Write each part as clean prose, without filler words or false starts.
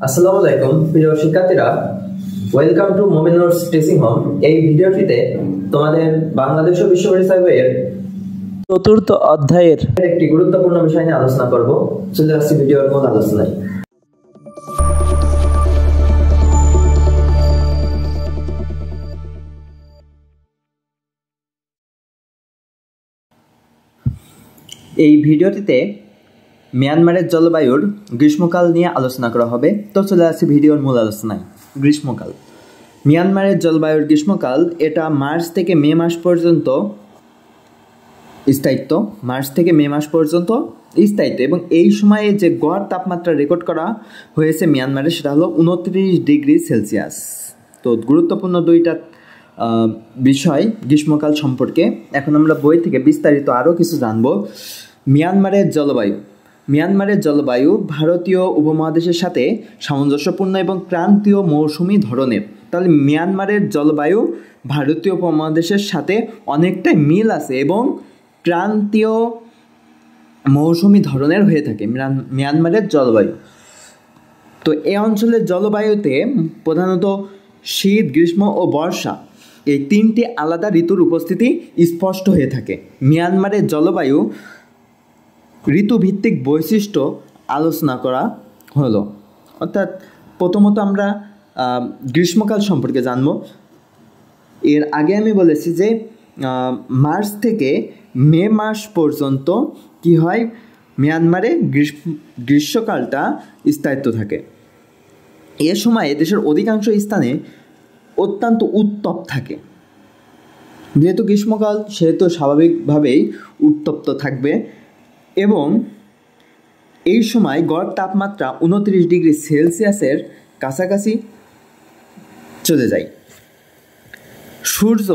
আসসালামু আলাইকুম প্রিয় শিক্ষার্থীরা, ওয়েলকাম টু মোমিনুরস টিচিং হোম। এই ভিডিওটিতে তোমাদের বাংলাদেশ ও বিশ্ব পরিচয় বইয়ের চতুর্থ অধ্যায়ের একটি গুরুত্বপূর্ণ বিষয় নিয়ে আলোচনা করব। চলে আসছি ভিডিওর মূল আলোচনায়। এই ভিডিওটিতে মিয়ানমারের জলবায়ুর গ্রীষ্মকাল নিয়ে আলোচনা করা হবে। তো চলে আসছি ভিডিওর মূল আলোচনায়। গ্রীষ্মকাল, মিয়ানমারের জলবায়ুর গ্রীষ্মকাল এটা মার্চ থেকে মে মাস পর্যন্ত স্থায়িত্ব। এবং এই সময়ে যে গড় তাপমাত্রা রেকর্ড করা হয়েছে মিয়ানমারে সেটা হলো 29 ডিগ্রি সেলসিয়াস। তো গুরুত্বপূর্ণ দুইটা বিষয় গ্রীষ্মকাল সম্পর্কে। এখন আমরা বই থেকে বিস্তারিত আরও কিছু জানব। মিয়ানমারের জলবায়ু ভারতীয় উপমহাদেশের সাথে সামঞ্জস্যপূর্ণ এবং ক্রান্তীয় মৌসুমি ধরনের। তাহলে মিয়ানমারের জলবায়ু ভারতীয় উপমহাদেশের সাথে অনেকটাই মিল আছে এবং ক্রান্তীয় মৌসুমি ধরনের হয়ে থাকে মিয়ানমারের জলবায়ু। তো এই অঞ্চলের জলবায়ুতে প্রধানত শীত, গ্রীষ্ম ও বর্ষা এই তিনটি আলাদা ঋতুর উপস্থিতি স্পষ্ট হয়ে থাকে। মিয়ানমারের জলবায়ু ঋতুভিত্তিক বৈশিষ্ট্য আলোচনা করা হলো। অর্থাৎ প্রথমত আমরা গ্রীষ্মকাল সম্পর্কে জানব। এর আগে আমি বলেছি যে মার্চ থেকে মে মাস পর্যন্ত কি হয়, মিয়ানমারে গ্রীষ্মকালটা স্থায়িত্ব থাকে। এ সময় দেশের অধিকাংশ স্থানে অত্যন্ত উত্তপ্ত থাকে। যেহেতু গ্রীষ্মকাল সেহেতু স্বাভাবিকভাবেই উত্তপ্ত থাকবে এবং এই সময় গড় তাপমাত্রা 29 ডিগ্রি সেলসিয়াসের কাছাকাছি চলে যায়। সূর্য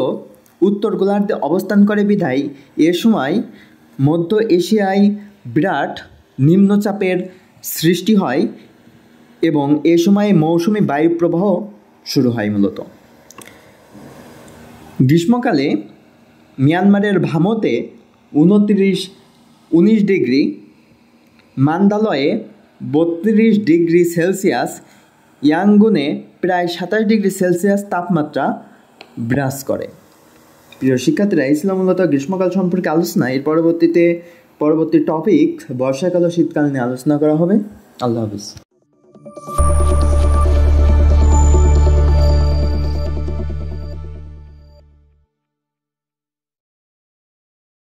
উত্তর গোলার্ধে অবস্থান করে বিধায় এ সময় মধ্য এশিয়ায় বিরাট নিম্নচাপের সৃষ্টি হয় এবং এ সময় মৌসুমি বায়ু প্রবাহ শুরু হয়। মূলত গ্রীষ্মকালে মিয়ানমারের ভামতে 19 ডিগ্রি, মান্দালয়ে 32 ডিগ্রি সেলসিয়াস, ইয়াঙ্গুনে প্রায় 27 ডিগ্রি সেলসিয়াস তাপমাত্রা বিরাজ করে। প্রিয় শিক্ষার্থীরা, এই ছিল মূলত গ্রীষ্মকাল সম্পর্কে আলোচনা। এর পরবর্তী টপিক বর্ষাকাল ও শীতকাল নিয়ে আলোচনা করা হবে। আল্লাহ হাফিজ।